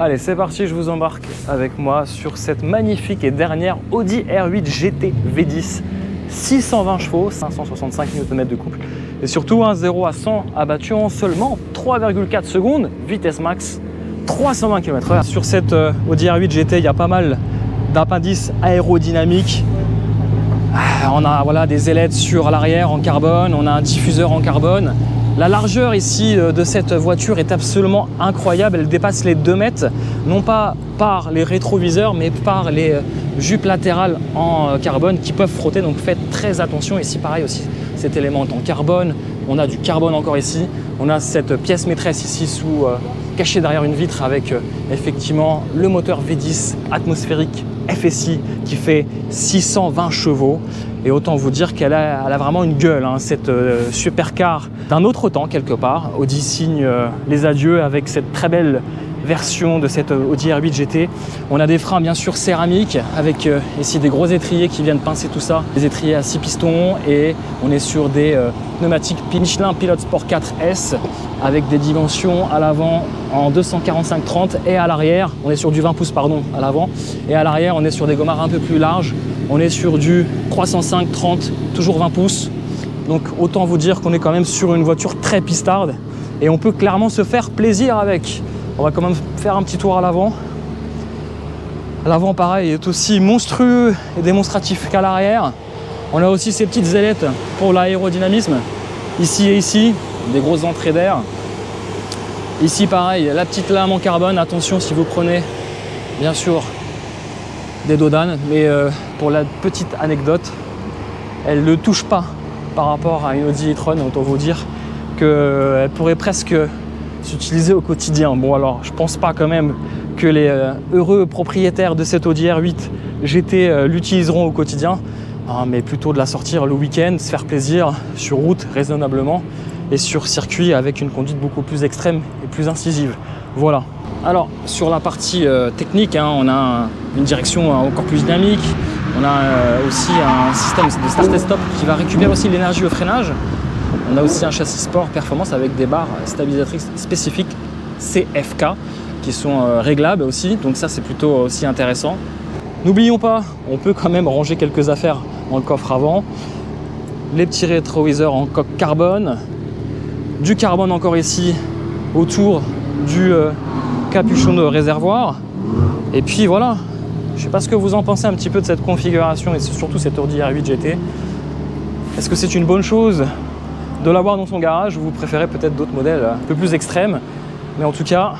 Allez, c'est parti, je vous embarque avec moi sur cette magnifique et dernière Audi R8 GT V10. 620 chevaux, 565 Nm de couple. Et surtout, un 0 à 100 abattu en seulement 3,4 secondes, vitesse max 320 km/h. Sur cette Audi R8 GT, il y a pas mal d'appendices aérodynamiques. On a voilà, des ailettes sur l'arrière en carbone, on a un diffuseur en carbone. La largeur ici de cette voiture est absolument incroyable, elle dépasse les 2 mètres, non pas par les rétroviseurs, mais par les jupes latérales en carbone qui peuvent frotter, donc faites très attention. Ici pareil aussi, cet élément est en carbone, on a du carbone encore ici, on a cette pièce maîtresse ici cachée derrière une vitre avec effectivement le moteur V10 atmosphérique FSI qui fait 620 chevaux. Et autant vous dire qu'elle a vraiment une gueule, hein, cette supercar d'un autre temps quelque part. Audi signe les adieux avec cette très belle version de cette Audi R8 GT. On a des freins bien sûr céramiques avec ici des gros étriers qui viennent pincer tout ça. Des étriers à 6 pistons et on est sur des pneumatiques Michelin Pilot Sport 4S avec des dimensions à l'avant en 245/30 et à l'arrière, on est sur du 20 pouces pardon à l'avant et à l'arrière on est sur des gommards un peu plus larges. On est sur du 305/30, toujours 20 pouces. Donc autant vous dire qu'on est quand même sur une voiture très pistarde et on peut clairement se faire plaisir avec. On va quand même faire un petit tour à l'avant. L'avant pareil est aussi monstrueux et démonstratif qu'à l'arrière. On a aussi ces petites ailettes pour l'aérodynamisme. Ici et ici, des grosses entrées d'air. Ici pareil, la petite lame en carbone. Attention si vous prenez bien sûr des dodanes, mais pour la petite anecdote, elle ne touche pas par rapport à une Audi e-tron. Autant vous dire qu'elle pourrait presque s'utiliser au quotidien. Bon alors, je pense pas quand même que les heureux propriétaires de cette Audi R8 GT l'utiliseront au quotidien, hein, mais plutôt de la sortir le week-end, se faire plaisir sur route raisonnablement et sur circuit avec une conduite beaucoup plus extrême et plus incisive. Voilà. Alors sur la partie technique, hein, on a une direction encore plus dynamique, on a aussi un système de start et stop qui va récupérer aussi l'énergie au freinage. On a aussi un châssis sport performance avec des barres stabilisatrices spécifiques CFK qui sont réglables aussi, donc ça c'est plutôt aussi intéressant. N'oublions pas, on peut quand même ranger quelques affaires dans le coffre avant, les petits rétroviseurs en coque carbone, du carbone encore ici autour du capuchon de réservoir, et puis voilà. Je sais pas ce que vous en pensez un petit peu de cette configuration et surtout cette Audi R8 GT. Est-ce que c'est une bonne chose de l'avoir dans son garage ou vous préférez peut-être d'autres modèles un peu plus extrêmes, mais en tout cas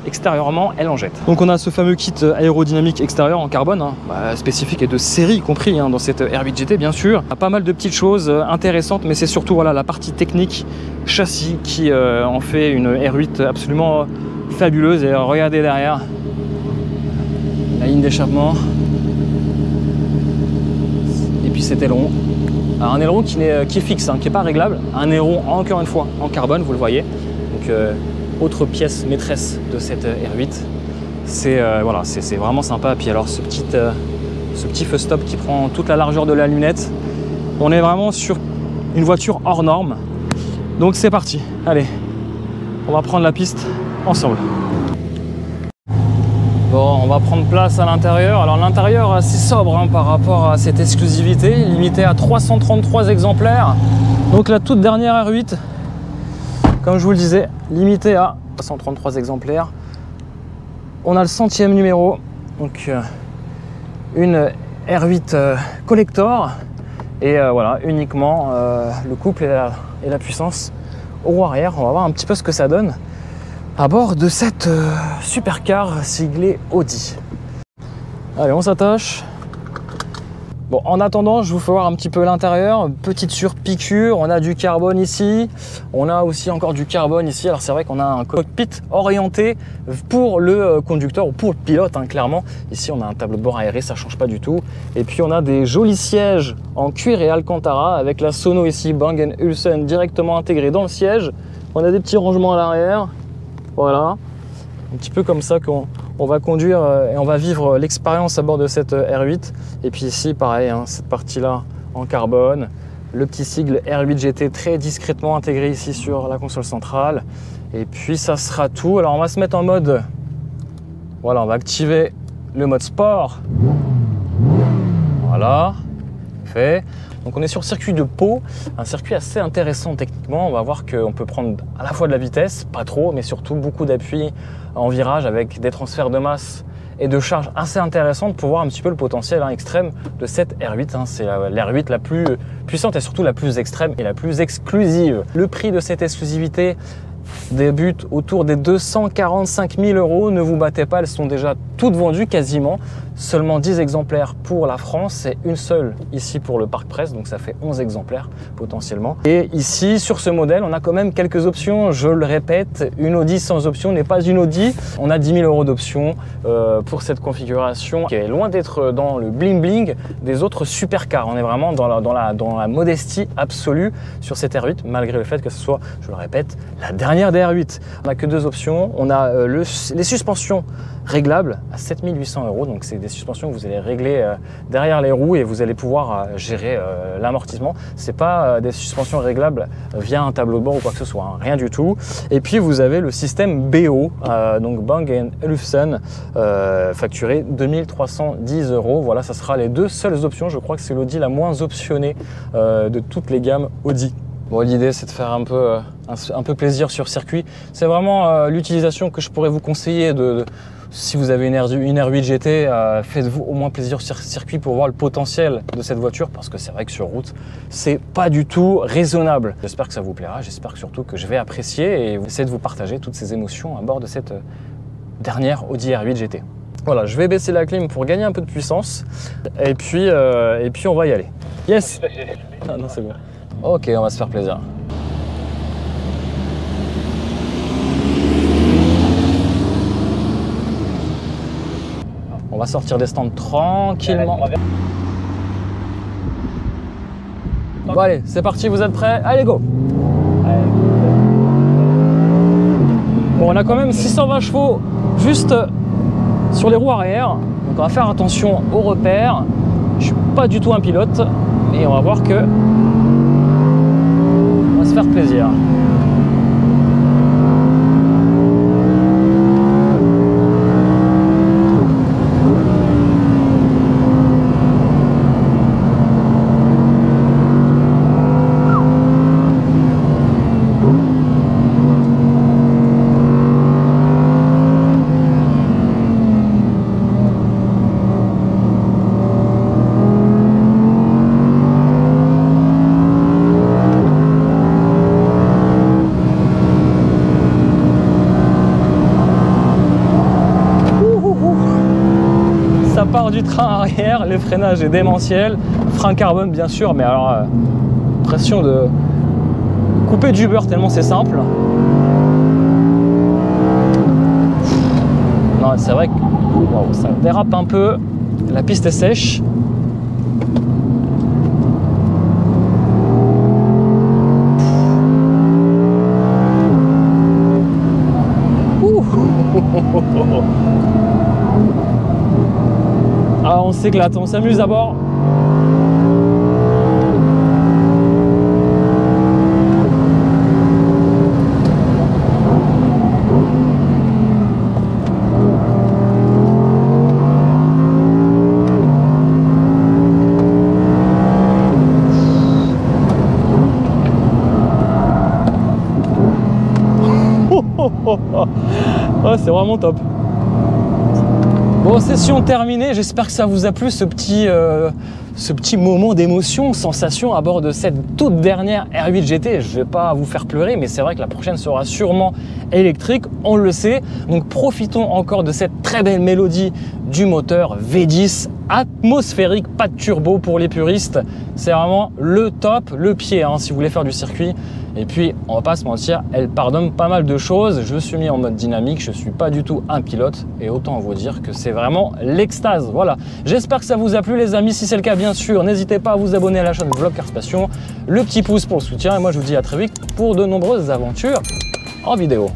extérieurement elle en jette. Donc on a ce fameux kit aérodynamique extérieur en carbone, hein, spécifique et de série compris hein, dans cette R8 GT bien sûr. Il y a pas mal de petites choses intéressantes, mais c'est surtout voilà, la partie technique châssis qui en fait une R8 absolument fabuleuse. Et regardez derrière la ligne d'échappement et puis cet aileron. Alors un aileron qui est fixe, hein, qui n'est pas réglable, un aileron encore une fois en carbone, vous le voyez. Donc autre pièce maîtresse de cette R8, c'est voilà, c'est vraiment sympa. Puis alors ce petit feu stop qui prend toute la largeur de la lunette, on est vraiment sur une voiture hors norme. Donc c'est parti, allez, on va prendre la piste ensemble. Bon, on va prendre place à l'intérieur. Alors l'intérieur assez sobre hein, par rapport à cette exclusivité, limité à 333 exemplaires. Donc la toute dernière R8, comme je vous le disais, limitée à 333 exemplaires. On a le 100e numéro, donc une R8 collector. Et voilà, uniquement le couple et la puissance au roue arrière. On va voir un petit peu ce que ça donne à bord de cette supercar siglée Audi. Allez, on s'attache. Bon, en attendant, je vous fais voir un petit peu l'intérieur. Petite surpiqûre, on a du carbone ici. On a aussi encore du carbone ici. Alors c'est vrai qu'on a un cockpit orienté pour le conducteur ou pour le pilote, hein, clairement. Ici, on a un tableau de bord aéré, ça change pas du tout. Et puis, on a des jolis sièges en cuir et Alcantara avec la sono ici, Bang & Olufsen directement intégrée dans le siège. On a des petits rangements à l'arrière. Voilà, un petit peu comme ça qu'on va conduire et on va vivre l'expérience à bord de cette R8. Et puis ici, pareil, hein, cette partie-là en carbone, le petit sigle R8 GT très discrètement intégré ici sur la console centrale. Et puis ça sera tout. Alors on va se mettre en mode Voilà, on va activer le mode sport. Voilà, fait. Donc on est sur le circuit de Pau, un circuit assez intéressant techniquement. On va voir qu'on peut prendre à la fois de la vitesse, pas trop, mais surtout beaucoup d'appui en virage avec des transferts de masse et de charge assez intéressantes pour voir un petit peu le potentiel extrême de cette R8. C'est l'R8 la plus puissante et surtout la plus extrême et la plus exclusive. Le prix de cette exclusivité débute autour des 245 000 €. Ne vous battez pas, elles sont déjà toutes vendues quasiment. Seulement 10 exemplaires pour la France et une seule ici pour le Parc Presse, donc ça fait 11 exemplaires potentiellement. Et ici, sur ce modèle, on a quand même quelques options. Je le répète, une Audi sans option n'est pas une Audi. On a 10 000 € d'options pour cette configuration qui est loin d'être dans le bling bling des autres supercars. On est vraiment dans la modestie absolue sur cette R8, malgré le fait que ce soit, je le répète, la dernière des R8. On n'a que deux options. On a les suspensions réglables à 7 800 €, donc c'est des suspensions que vous allez régler derrière les roues et vous allez pouvoir gérer l'amortissement. C'est pas des suspensions réglables via un tableau de bord ou quoi que ce soit, rien du tout. Et puis vous avez le système BO, donc Bang & Olufsen, facturé 2310 €. Voilà, ça sera les deux seules options. Je crois que c'est l'Audi la moins optionnée de toutes les gammes Audi. Bon, l'idée c'est de faire un peu plaisir sur circuit. C'est vraiment l'utilisation que je pourrais vous conseiller si vous avez une R8 GT, faites-vous au moins plaisir sur circuit pour voir le potentiel de cette voiture, parce que c'est vrai que sur route, c'est pas du tout raisonnable. J'espère que ça vous plaira, j'espère surtout que je vais apprécier et essayer de vous partager toutes ces émotions à bord de cette dernière Audi R8 GT. Voilà, je vais baisser la clim pour gagner un peu de puissance et puis on va y aller. Yes. Ah non, c'est bon. Ok, on va se faire plaisir. On va sortir des stands tranquillement. Bon allez, c'est parti, vous êtes prêts? Allez, go! Bon, on a quand même 620 chevaux juste sur les roues arrière. Donc on va faire attention aux repères. Je suis pas du tout un pilote, mais on va voir que on va se faire plaisir. Part du train arrière, le freinage est démentiel, frein carbone bien sûr, mais alors pression de couper du beurre tellement c'est simple. Non, c'est vrai que wow, ça dérape un peu, la piste est sèche. Ah, on s'éclate, on s'amuse à bord. Oh, c'est vraiment top. Bon, session terminée, j'espère que ça vous a plu ce petit moment d'émotion, sensation à bord de cette toute dernière R8 GT. Je ne vais pas vous faire pleurer, mais c'est vrai que la prochaine sera sûrement électrique, on le sait. Donc profitons encore de cette très belle mélodie du moteur V10 atmosphérique, pas de turbo pour les puristes. C'est vraiment le top, le pied si vous voulez faire du circuit. Et puis, on va pas se mentir, elle pardonne pas mal de choses. Je suis mis en mode dynamique, je suis pas du tout un pilote. Et autant vous dire que c'est vraiment l'extase. Voilà, j'espère que ça vous a plu les amis. Si c'est le cas, bien sûr, n'hésitez pas à vous abonner à la chaîne Vlog Cars Passion. Le petit pouce pour le soutien. Et moi, je vous dis à très vite pour de nombreuses aventures en vidéo.